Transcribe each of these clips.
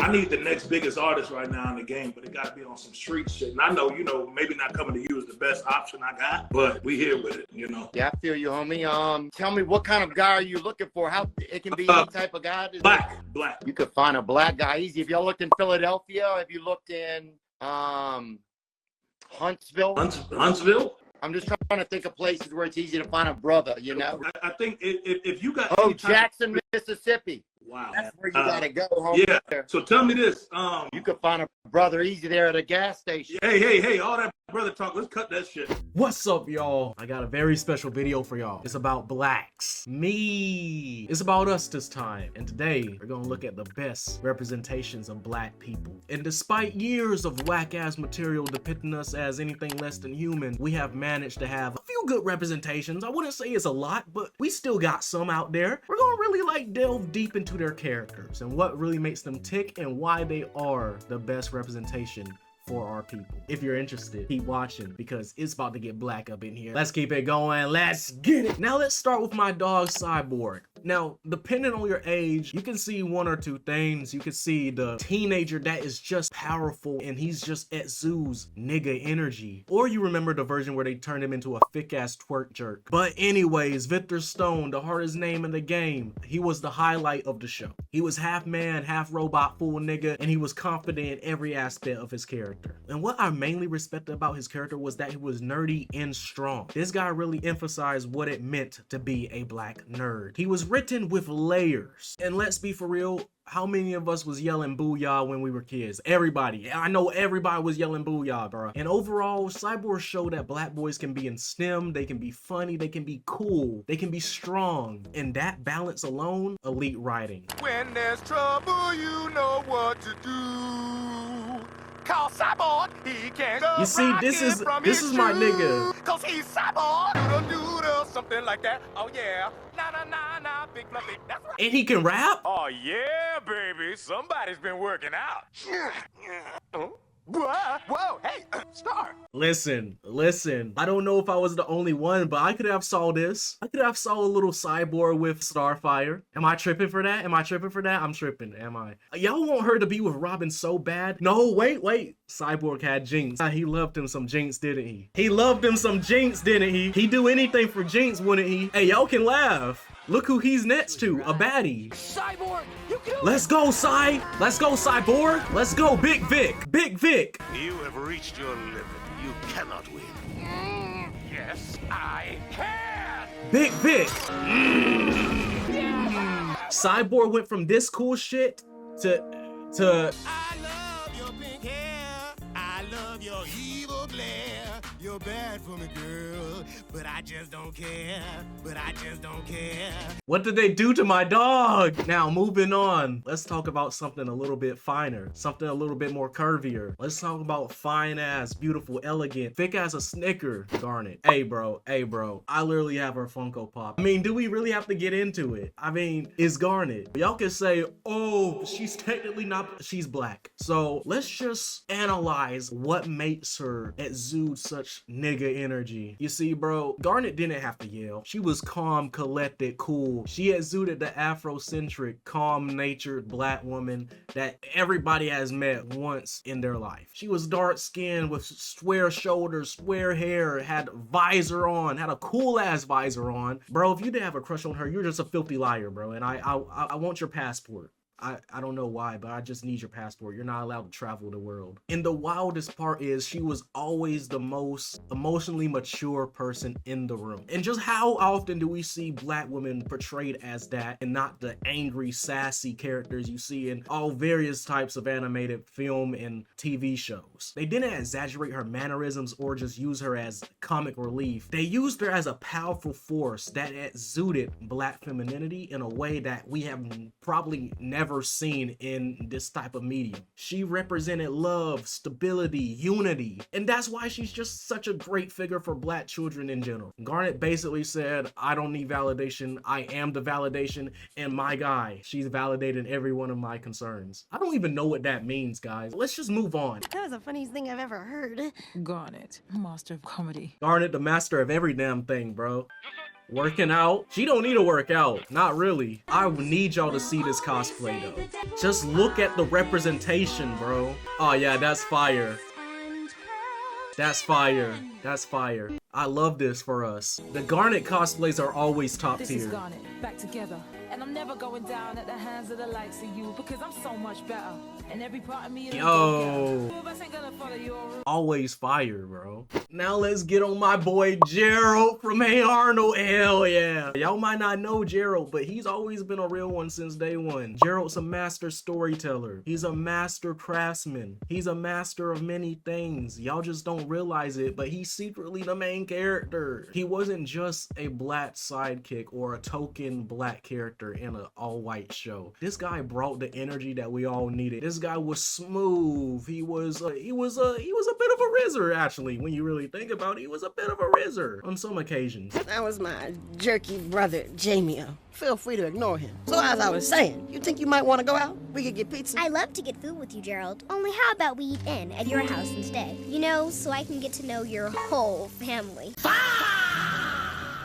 I need the next biggest artist right now in the game, but it got to be on some street shit. And I know, you know, maybe not coming to you is the best option I got, but we here with it, you know. Yeah, I feel you, homie. Tell me, what kind of guy are you looking for? How it can be any type of guy? Black. You could find a black guy easy. If y'all looked in Philadelphia, have you looked in Huntsville? Huntsville? I'm just trying to think of places where it's easy to find a brother, you know? I think if you got... Jackson, Mississippi. Wow. That's where you gotta go, homie. Yeah. So tell me this. You could find a brother easy there at a gas station. Hey, all that brother talk, let's cut that shit. What's up, y'all? I got a very special video for y'all. It's about blacks. Me. It's about us this time. And today, we're gonna look at the best representations of black people. And despite years of whack-ass material depicting us as anything less than human, we have managed to have a few good representations. I wouldn't say it's a lot, but we still got some out there. We're gonna really like delve deep into their characters and what really makes them tick and why they are the best representation for our people. If you're interested, keep watching because it's about to get black up in here. Let's keep it going. Let's get it. Now let's start with my dog Cyborg. Now, depending on your age, you can see one or two things. You can see the teenager that is just powerful and he's just exudes nigga energy. Or you remember the version where they turned him into a thick ass twerk jerk. But anyways, Victor Stone, the hardest name in the game, he was the highlight of the show. He was half man, half robot, full nigga, and he was confident in every aspect of his character. And what I mainly respected about his character was that he was nerdy and strong. This guy really emphasized what it meant to be a black nerd. He was written with layers. And let's be for real, how many of us was yelling booyah when we were kids? Everybody. I know everybody was yelling booyah, bro. And overall, Cyborg showed that black boys can be in STEM, they can be funny, they can be cool, they can be strong. And that balance alone, elite writing. When there's trouble, you know what to do. Call Cyborg, he can You see, this is my nigga. Cause he's Cyborg. Doodle, something like that. Oh yeah. Nah, big fluffy. That's right. And he can rap? Oh yeah, baby. Somebody's been working out. Whoa, hey, Star. Listen. I don't know if I was the only one, but I could have saw this. I could have saw a little Cyborg with Starfire. Am I tripping for that? I'm tripping, am I? Y'all want her to be with Robin so bad? No, wait. Cyborg had Jinx. He loved him some Jinx, didn't he? He do anything for Jinx, wouldn't he? Hey, y'all can laugh. Look who he's next to, a baddie. Cyborg, you can. Let's go, Cy. Let's go, Cyborg. Let's go, Big Vic. You have reached your limit. You cannot win. Yes, I can. Big Vic. Cyborg went from this cool shit to I love your pink hair. I love your evil glare. You're bad for me, girl, but I just don't care. What did they do to my dog? Now, moving on. Let's talk about something a little bit finer. Something a little bit more curvier. Let's talk about fine ass, beautiful, elegant, thick as a Snicker, Garnet. Hey, bro. I literally have her Funko Pop. I mean, do we really have to get into it? I mean, it's Garnet. Y'all can say, oh, she's technically not, she's black. So let's just analyze what makes her exude such nigga energy. You see, bro, Garnet didn't have to yell. She was calm, collected, cool. She exuded the Afrocentric, calm-natured black woman that everybody has met once in their life. She was dark-skinned with square shoulders, square hair, had visor on, had a cool-ass visor on. Bro, if you didn't have a crush on her, you're just a filthy liar, bro, and I want your passport. I don't know why, but I just need your passport. You're not allowed to travel the world. And the wildest part is she was always the most emotionally mature person in the room. And just how often do we see black women portrayed as that and not the angry, sassy characters you see in all various types of animated film and TV shows? They didn't exaggerate her mannerisms or just use her as comic relief. They used her as a powerful force that exuded black femininity in a way that we have probably never seen in this type of medium. She represented love, stability, unity, and that's why she's just such a great figure for black children in general. Garnet basically said, I don't need validation, I am the validation, and my guy, she's validated every one of my concerns. I don't even know what that means, guys. Let's just move on. That was the funniest thing I've ever heard. Garnet, master of comedy. Garnet, the master of every damn thing, bro. Working out. She don't need to work out. Not really. I need y'all to see this cosplay though. Just look at the representation, bro. Oh yeah, that's fire. That's fire. That's fire. I love this for us. The Garnet cosplays are always top This tier. is Garnet, back together. And I'm never going down at the hands of the likes of you because I'm so much better. And every part of me is Yo. Two of us ain't gonna follow your route. Always fire, bro. Now let's get on my boy Gerald from Hey Arnold. Hell yeah. Y'all might not know Gerald, but he's always been a real one since day one. Gerald's a master storyteller. He's a master craftsman. He's a master of many things. Y'all just don't realize it, but he's secretly the main character. He wasn't just a black sidekick or a token black character in an all-white show. This guy brought the energy that we all needed. This guy was smooth. He was a bit of a rizzer, actually. When you really think about it, he was a bit of a rizzer on some occasions. That was my jerky brother, Jamie. Feel free to ignore him. So as I was saying, you think you might want to go out? We could get pizza. I love to get food with you, Gerald. Only how about we eat in at your house instead? You know, so I can get to know your whole family.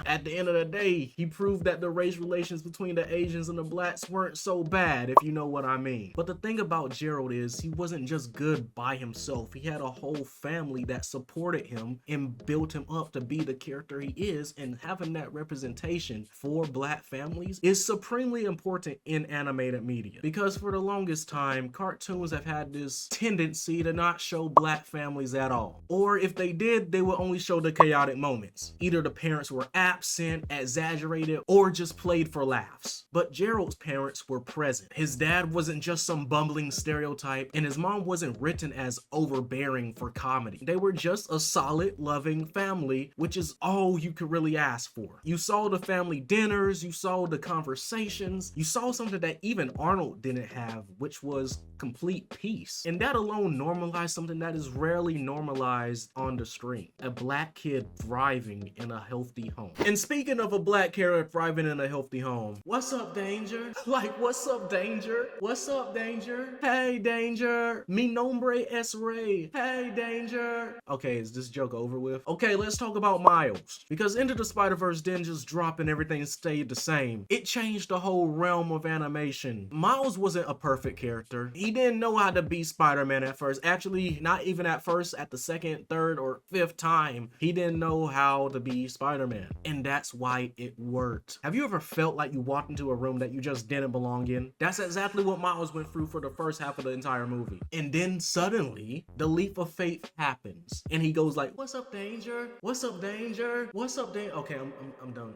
At the end of the day, he proved that the race relations between the Asians and the blacks weren't so bad, if you know what I mean. But the thing about Gerald is he wasn't just good by himself. He had a whole family that supported him and built him up to be the character he is, and having that representation for black families is supremely important in animated media. Because for the longest time, cartoons have had this tendency to not show black families at all. Or if they did, they would only show the chaotic moments. Either the parents were absent, exaggerated, or just played for laughs. But Gerald's parents were present. His dad wasn't just some bumbling stereotype, and his mom wasn't written as overbearing for comedy. They were just a solid, loving family, which is all you could really ask for. You saw the family dinners, you saw the conversations, you saw something that even Arnold didn't have, which was complete peace. And that alone normalized something that is rarely normalized on the screen. A black kid thriving in a healthy home. And speaking of a black character thriving in a healthy home, what's up, Danger? Like, what's up, Danger? What's up, Danger? Hey, Danger. Mi nombre es Rey. Hey, Danger. Okay, is this joke over with? Okay, let's talk about Miles. Because Into the Spider-Verse didn't just drop and everything stayed the same. It changed the whole realm of animation. Miles wasn't a perfect character. He didn't know how to be Spider-Man at first. Actually, not even at first, at the second, third, or fifth time, he didn't know how to be Spider-Man. And that's why it worked. Have you ever felt like you walked into a room that you just didn't belong in? That's exactly what Miles went through for the first half of the entire movie. And then suddenly, the leap of faith happens. And he goes like, what's up, Danger? What's up, Danger? What's up, Danger? Okay, I'm done.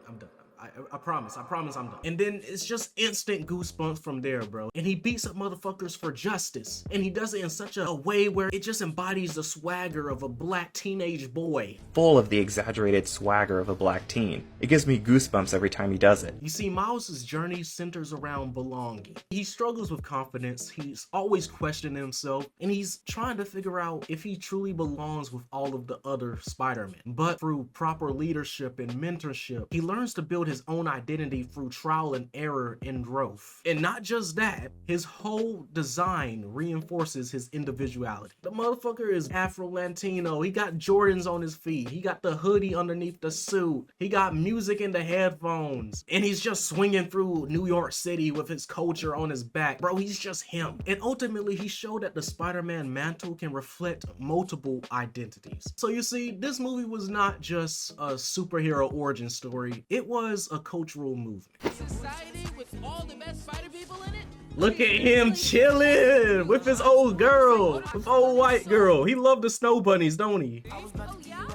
I promise I'm done. And then it's just instant goosebumps from there, bro. And he beats up motherfuckers for justice. And he does it in such a way where it just embodies the swagger of a black teenage boy. Full of the exaggerated swagger of a black teen. It gives me goosebumps every time he does it. You see, Miles' journey centers around belonging. He struggles with confidence, he's always questioning himself, and he's trying to figure out if he truly belongs with all of the other Spider-Men. But through proper leadership and mentorship, he learns to build his own identity through trial and error and growth. And not just that, his whole design reinforces his individuality. The motherfucker is Afro-Latino, he got Jordans on his feet, he got the hoodie underneath the suit, he got music in the headphones, and he's just swinging through New York City with his culture on his back. Bro, he's just him. And ultimately, he showed that the Spider-Man mantle can reflect multiple identities. So you see, this movie was not just a superhero origin story, it was a cultural movement. Society with all the best spider people in it? Look at him chilling with his old girl, with old white girl. He loved the snow bunnies, don't he? Oh, yeah?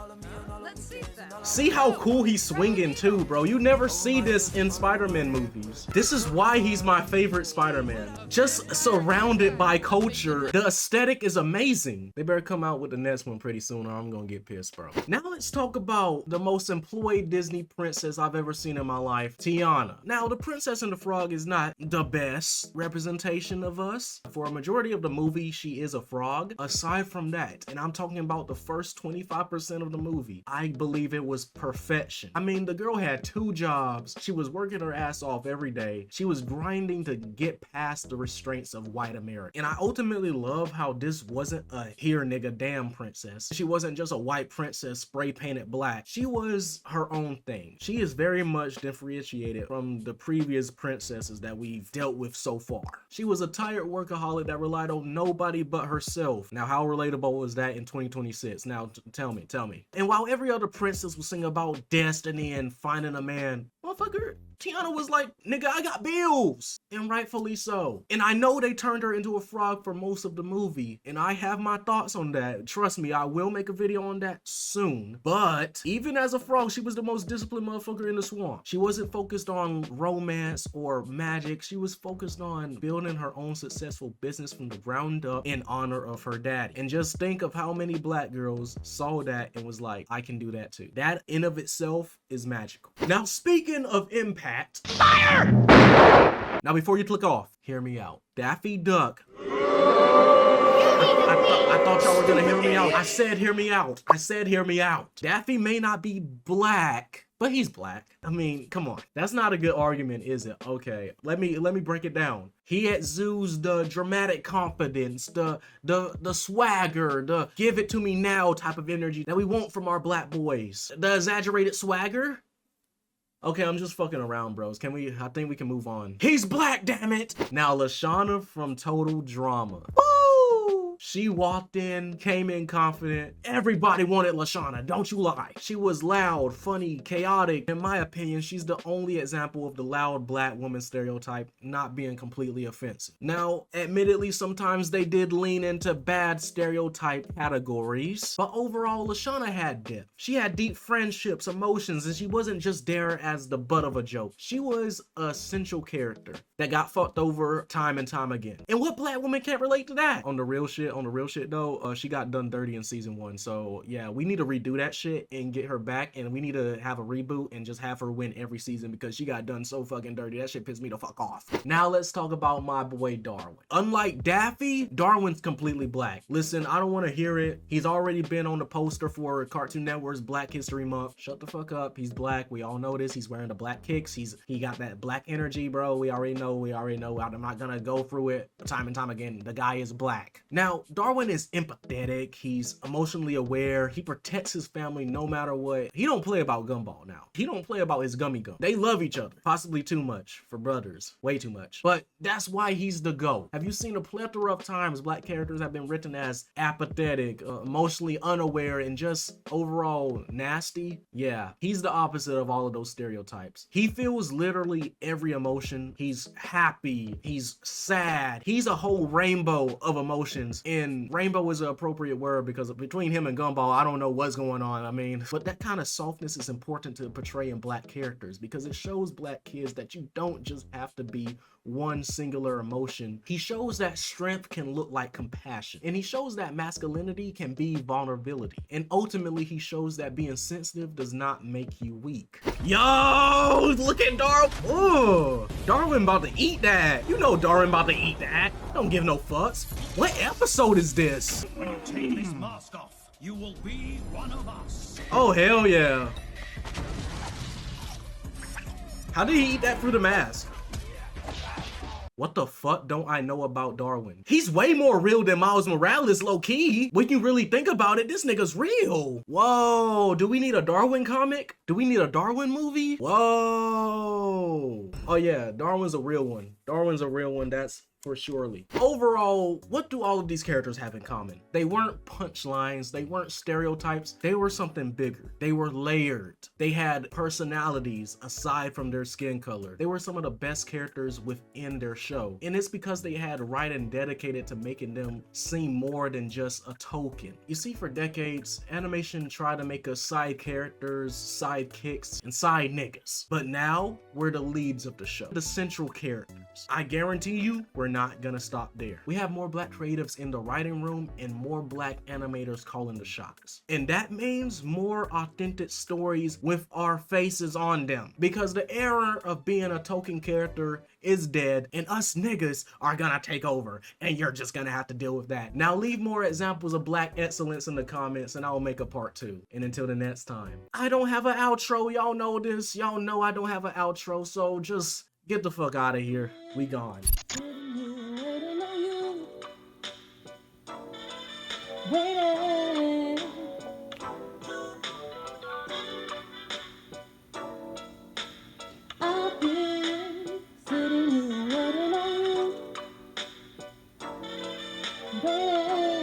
Let's see that. See how cool he's swinging too, bro. You never see this in Spider-Man movies. This is why he's my favorite Spider-Man. Just surrounded by culture. The aesthetic is amazing. They better come out with the next one pretty soon or I'm gonna get pissed, bro. Now let's talk about the most employed Disney princess I've ever seen in my life, Tiana. Now, the Princess and the Frog is not the best representation of us. For a majority of the movie, she is a frog. Aside from that, and I'm talking about the first 25% of the movie, I believe it was was perfection. I mean, the girl had 2 jobs. She was working her ass off every day. She was grinding to get past the restraints of white America. And I ultimately love how this wasn't a here nigga damn princess. She wasn't just a white princess spray painted black. She was her own thing. She is very much differentiated from the previous princesses that we've dealt with so far. She was a tired workaholic that relied on nobody but herself. Now, how relatable was that in 2026? Now, tell me. And while every other princess was singing about destiny and finding a man, motherfucker, Tiana was like, nigga, I got bills. And rightfully so. And I know they turned her into a frog for most of the movie. And I have my thoughts on that. Trust me, I will make a video on that soon. But even as a frog, she was the most disciplined motherfucker in the swamp. She wasn't focused on romance or magic. She was focused on building her own successful business from the ground up in honor of her daddy. And just think of how many black girls saw that and was like, I can do that too. That in of itself is magical. Now, speaking of impact, fire! Now, before you click off, hear me out. Daffy Duck. I thought y'all were gonna hear me out. I said hear me out. Daffy may not be black, but he's black. I mean, come on. That's not a good argument, is it? Okay, let me break it down. He exudes the dramatic confidence, the swagger, the give it to me now type of energy that we want from our black boys. The exaggerated swagger. Okay, I'm just fucking around, bros. I think we can move on. He's black, damn it! Now, Lashana from Total Drama. Woo! She walked in, came in confident. Everybody wanted Lashana, don't you lie. She was loud, funny, chaotic. In my opinion, she's the only example of the loud black woman stereotype not being completely offensive. Now, admittedly, sometimes they did lean into bad stereotype categories, but overall, Lashana had depth. She had deep friendships, emotions, and she wasn't just there as the butt of a joke. She was a central character that got fucked over time and time again. And what black woman can't relate to that? On the real shit though, she got done dirty in season 1. So yeah, we need to redo that shit and get her back, and we need to have a reboot and just have her win every season because she got done so fucking dirty. That shit pissed me the fuck off. Now let's talk about my boy Darwin. Unlike Daffy, Darwin's completely black. Listen, I don't want to hear it. He's already been on the poster for Cartoon Network's Black History Month. Shut the fuck up. He's black. We all know this. He's wearing the black kicks. He got that black energy, bro. We already know. I'm not gonna go through it time and time again. The guy is black. Now, Darwin is empathetic. He's emotionally aware. He protects his family no matter what. He don't play about Gumball now. He don't play about his gummy gum. They love each other. Possibly too much for brothers. Way too much. But that's why he's the GOAT. Have you seen a plethora of times black characters have been written as apathetic, emotionally unaware, and just overall nasty? Yeah, he's the opposite of all of those stereotypes. He feels literally every emotion. He's happy. He's sad. He's a whole rainbow of emotions. And rainbow is an appropriate word because between him and Gumball, I don't know what's going on. I mean, but that kind of softness is important to portray in black characters because it shows black kids that you don't just have to be one singular emotion. He shows that strength can look like compassion, and he shows that masculinity can be vulnerability, and ultimately he shows that being sensitive does not make you weak. Yo, look at Darwin. Oh, Darwin about to eat that. You know Darwin about to eat that. Don't give no fucks. What episode is this? When you take this mask off, you will be one of us. Oh, hell yeah. How did he eat that through the mask? What the fuck don't I know about Darwin? He's way more real than Miles Morales, low-key. When you really think about it, this nigga's real. Whoa, do we need a Darwin comic? Do we need a Darwin movie? Whoa. Oh yeah, Darwin's a real one. Darwin's a real one, that's for surely. Overall, what do all of these characters have in common? They weren't punchlines, they weren't stereotypes, they were something bigger. They were layered. They had personalities aside from their skin color. They were some of the best characters within their show. And it's because they had writing dedicated to making them seem more than just a token. You see, for decades, animation tried to make us side characters, sidekicks, and side niggas. But now, we're the leads of the show. The central character. creators. I guarantee you, we're not gonna stop there. We have more black creatives in the writing room and more black animators calling the shots. And that means more authentic stories with our faces on them. Because the era of being a token character is dead and us niggas are gonna take over and you're just gonna have to deal with that. Now leave more examples of black excellence in the comments and I'll make a part 2. And until the next time, I don't have an outro. Y'all know this. Y'all know I don't have an outro, so just get the fuck out of here. We gone. I've been sitting here waiting on you, baby.